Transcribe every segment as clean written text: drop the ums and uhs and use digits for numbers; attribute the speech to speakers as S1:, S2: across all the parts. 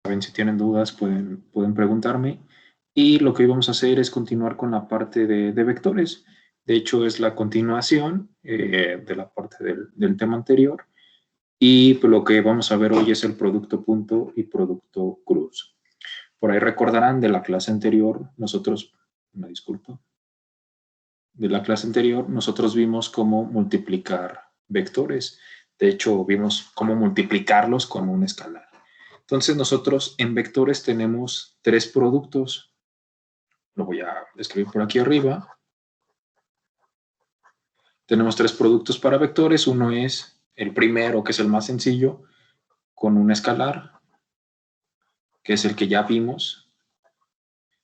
S1: saben, si tienen dudas pueden preguntarme. Y lo que vamos a hacer es continuar con la parte de vectores. De hecho, es la continuación de la parte del tema anterior. Y pues, lo que vamos a ver hoy es el producto punto y producto cruz. Por ahí recordarán de la clase anterior, de la clase anterior, nosotros vimos cómo multiplicar vectores. De hecho, vimos cómo multiplicarlos con un escalar. Entonces, nosotros en vectores tenemos tres productos. Lo voy a escribir por aquí arriba. Tenemos tres productos para vectores. Uno es el primero, que es el más sencillo, con un escalar, que es el que ya vimos.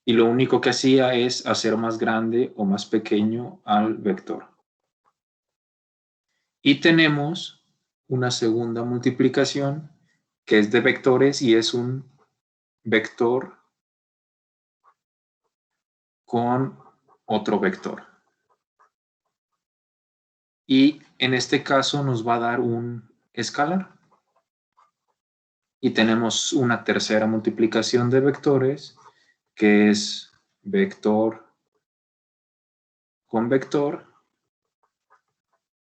S1: Y lo único que hacía es hacer más grande o más pequeño al vector. Y tenemos una segunda multiplicación que es de vectores y es un vector con otro vector. Y en este caso nos va a dar un escalar. Y tenemos una tercera multiplicación de vectores que es vector con vector.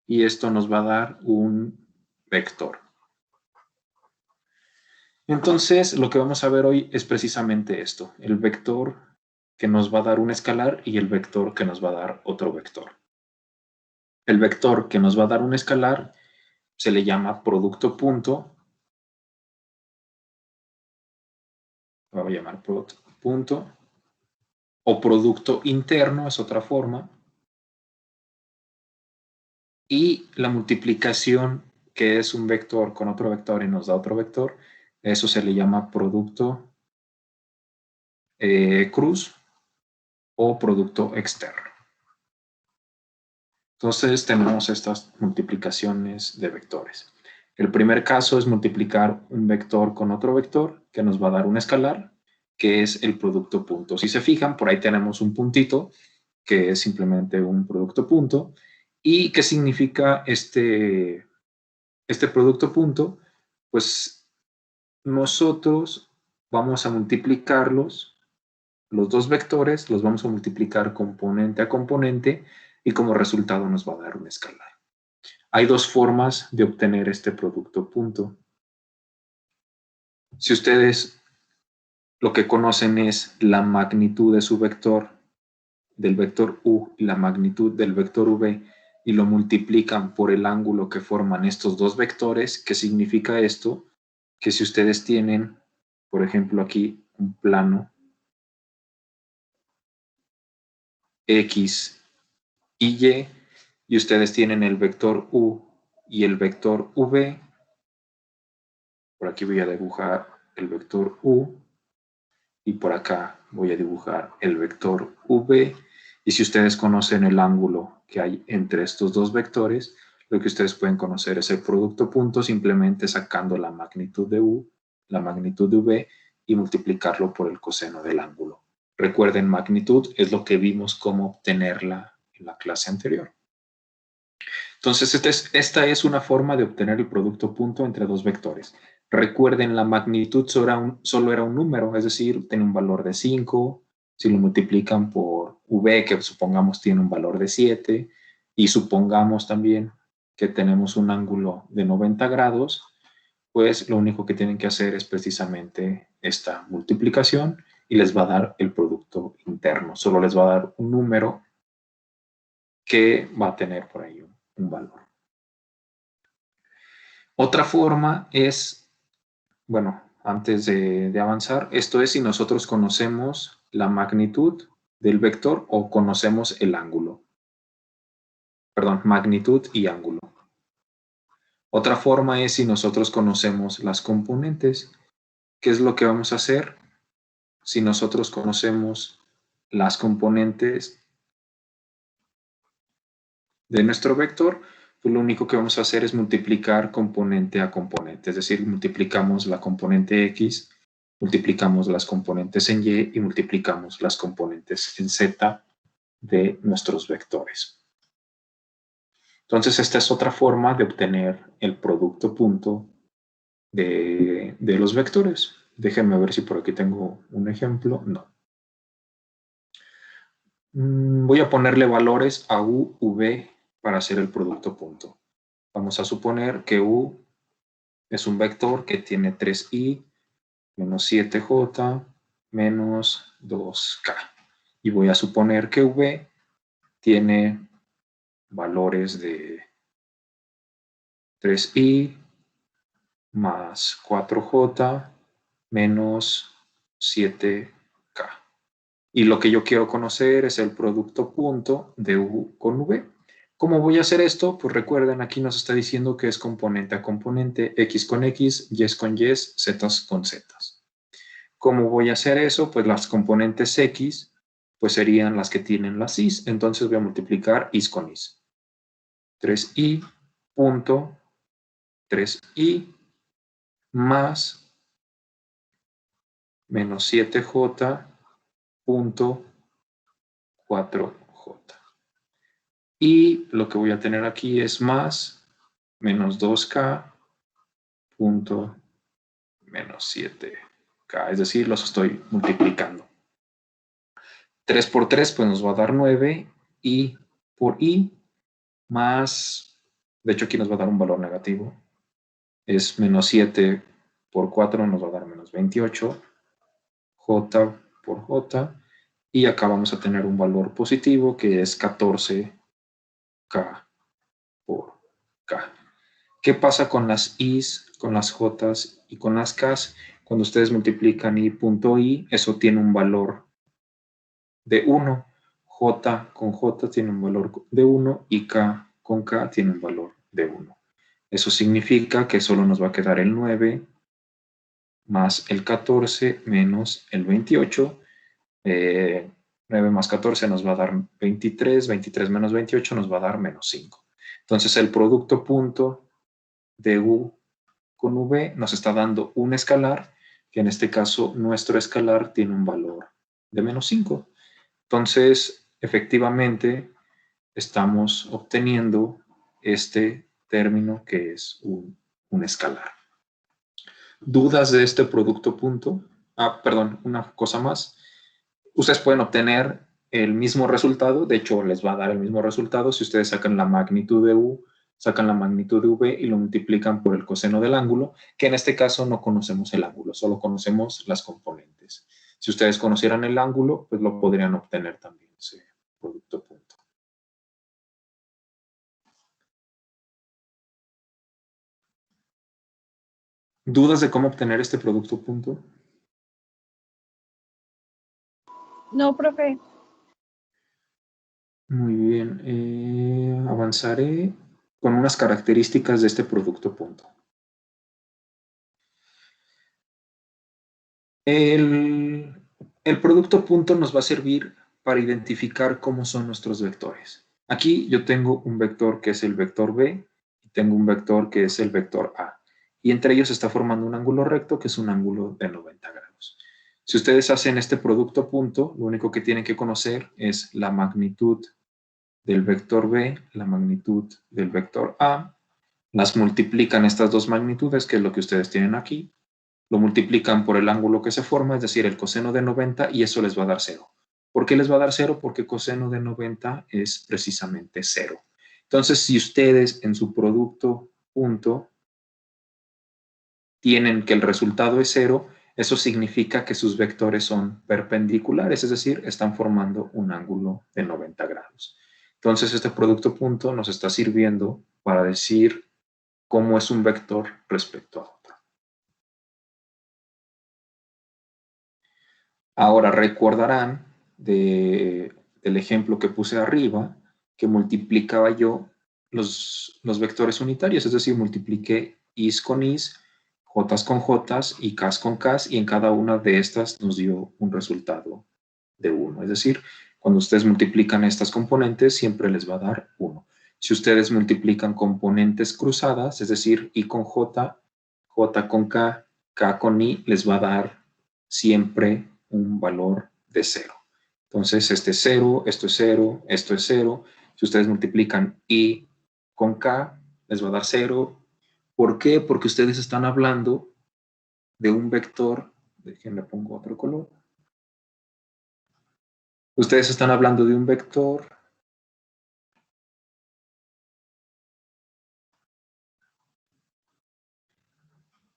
S1: Y esto nos va a dar un vector. Entonces, lo que vamos a ver hoy es precisamente esto, el vector que nos va a dar un escalar y el vector que nos va a dar otro vector. El vector que nos va a dar un escalar se le llama producto punto, lo voy a llamar producto punto, o producto interno es otra forma, y la multiplicación que es un vector con otro vector y nos da otro vector, eso se le llama producto cruz o producto externo. Entonces tenemos estas multiplicaciones de vectores. El primer caso es multiplicar un vector con otro vector que nos va a dar un escalar, que es el producto punto. Si se fijan, por ahí tenemos un puntito, que es simplemente un producto punto. ¿Y qué significa este producto punto? Pues nosotros vamos a multiplicarlos, los dos vectores, los vamos a multiplicar componente a componente y como resultado nos va a dar un escalar. Hay dos formas de obtener este producto punto. Si ustedes lo que conocen es la magnitud de su vector, del vector u, y la magnitud del vector v, y lo multiplican por el ángulo que forman estos dos vectores, ¿qué significa esto? Que si ustedes tienen, por ejemplo, aquí un plano X y y ustedes tienen el vector u y el vector v, por aquí voy a dibujar el vector u, y por acá voy a dibujar el vector v, y si ustedes conocen el ángulo que hay entre estos dos vectores, lo que ustedes pueden conocer es el producto punto simplemente sacando la magnitud de u, la magnitud de v y multiplicarlo por el coseno del ángulo. Recuerden, magnitud es lo que vimos cómo obtenerla en la clase anterior. Entonces, esta es una forma de obtener el producto punto entre dos vectores. Recuerden, la magnitud solo era un número, es decir, tiene un valor de 5. Si lo multiplican por v, que supongamos tiene un valor de 7, y supongamos también que tenemos un ángulo de 90 grados, pues lo único que tienen que hacer es precisamente esta multiplicación y les va a dar el producto interno. Solo les va a dar un número que va a tener por ahí un valor. Otra forma es, bueno, antes de avanzar, esto es si nosotros conocemos la magnitud del vector o conocemos el ángulo. Perdón, magnitud y ángulo. Otra forma es si nosotros conocemos las componentes. ¿Qué es lo que vamos a hacer? Si nosotros conocemos las componentes de nuestro vector, pues lo único que vamos a hacer es multiplicar componente a componente, es decir, multiplicamos la componente X, multiplicamos las componentes en Y y multiplicamos las componentes en Z de nuestros vectores. Entonces, esta es otra forma de obtener el producto punto de los vectores. Déjenme ver si por aquí tengo un ejemplo. No. Voy a ponerle valores a U, V para hacer el producto punto. Vamos a suponer que U es un vector que tiene 3i menos 7j menos 2k. Y voy a suponer que V tiene valores de 3i más 4j menos 7k. Y lo que yo quiero conocer es el producto punto de U con V. ¿Cómo voy a hacer esto? Pues recuerden, aquí nos está diciendo que es componente a componente, X con X, Y con Y, Z con Z. ¿Cómo voy a hacer eso? Pues las componentes X pues serían las que tienen las I's. Entonces voy a multiplicar I's con I's. 3i punto 3i más menos 7j punto 4j. Y lo que voy a tener aquí es más menos 2k punto menos 7k. Es decir, los estoy multiplicando. 3 por 3 pues nos va a dar 9 y por i más, de hecho aquí nos va a dar un valor negativo, es menos 7 por 4 nos va a dar menos 28, j por j, y acá vamos a tener un valor positivo que es 14k por k. ¿Qué pasa con las i's, con las j's y con las k's? Cuando ustedes multiplican i punto i, eso tiene un valor de 1. J con J tiene un valor de 1 y K con K tiene un valor de 1. Eso significa que solo nos va a quedar el 9 más el 14 menos el 28. 9 más 14 nos va a dar 23, 23 menos 28 nos va a dar menos 5. Entonces el producto punto de U con V nos está dando un escalar, que en este caso nuestro escalar tiene un valor de menos 5. Entonces, efectivamente, estamos obteniendo este término que es un escalar. ¿Dudas de este producto punto? Perdón, una cosa más. Ustedes pueden obtener el mismo resultado, de hecho les va a dar el mismo resultado si ustedes sacan la magnitud de U, sacan la magnitud de V y lo multiplican por el coseno del ángulo, que en este caso no conocemos el ángulo, solo conocemos las componentes. Si ustedes conocieran el ángulo, pues lo podrían obtener también, ese producto punto. ¿Dudas de cómo obtener este producto punto?
S2: No, profe.
S1: Muy bien, avanzaré con unas características de este producto punto. El producto punto nos va a servir para identificar cómo son nuestros vectores. Aquí yo tengo un vector que es el vector B y tengo un vector que es el vector A. Y entre ellos se está formando un ángulo recto que es un ángulo de 90 grados. Si ustedes hacen este producto punto, lo único que tienen que conocer es la magnitud del vector B, la magnitud del vector A, las multiplican estas dos magnitudes, que es lo que ustedes tienen aquí, lo multiplican por el ángulo que se forma, es decir, el coseno de 90, y eso les va a dar 0. ¿Por qué les va a dar 0? Porque coseno de 90 es precisamente 0. Entonces, si ustedes en su producto punto tienen que el resultado es 0, eso significa que sus vectores son perpendiculares, es decir, están formando un ángulo de 90 grados. Entonces, este producto punto nos está sirviendo para decir cómo es un vector respecto a otro. Ahora recordarán del ejemplo que puse arriba, que multiplicaba yo los vectores unitarios, es decir, multipliqué i's con i's, j's con j's y k's con k's, y en cada una de estas nos dio un resultado de 1. Es decir, cuando ustedes multiplican estas componentes, siempre les va a dar 1. Si ustedes multiplican componentes cruzadas, es decir, i con j, j con k con i, les va a dar siempre un valor de 0. Entonces, este es 0, esto es 0, esto es 0. Si ustedes multiplican i con k, les va a dar 0. ¿Por qué? Porque ustedes están hablando de un vector Déjenme pongo otro color. Ustedes están hablando de un vector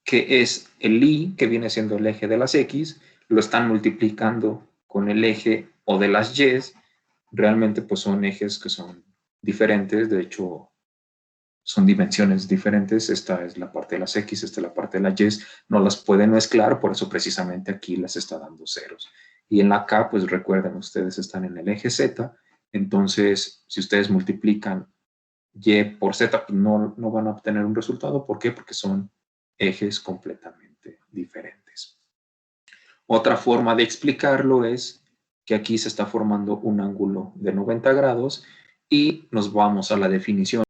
S1: que es el y, que viene siendo el eje de las x, lo están multiplicando con el eje o de las y. Realmente pues son ejes que son diferentes, de hecho son dimensiones diferentes. Esta es la parte de las x, esta es la parte de las y, no las pueden mezclar, por eso precisamente aquí las está dando ceros. Y en la k, pues recuerden, ustedes están en el eje z, entonces si ustedes multiplican y por z, pues no van a obtener un resultado. ¿Por qué? Porque son ejes completamente diferentes. Otra forma de explicarlo es que aquí se está formando un ángulo de 90 grados y nos vamos a la definición.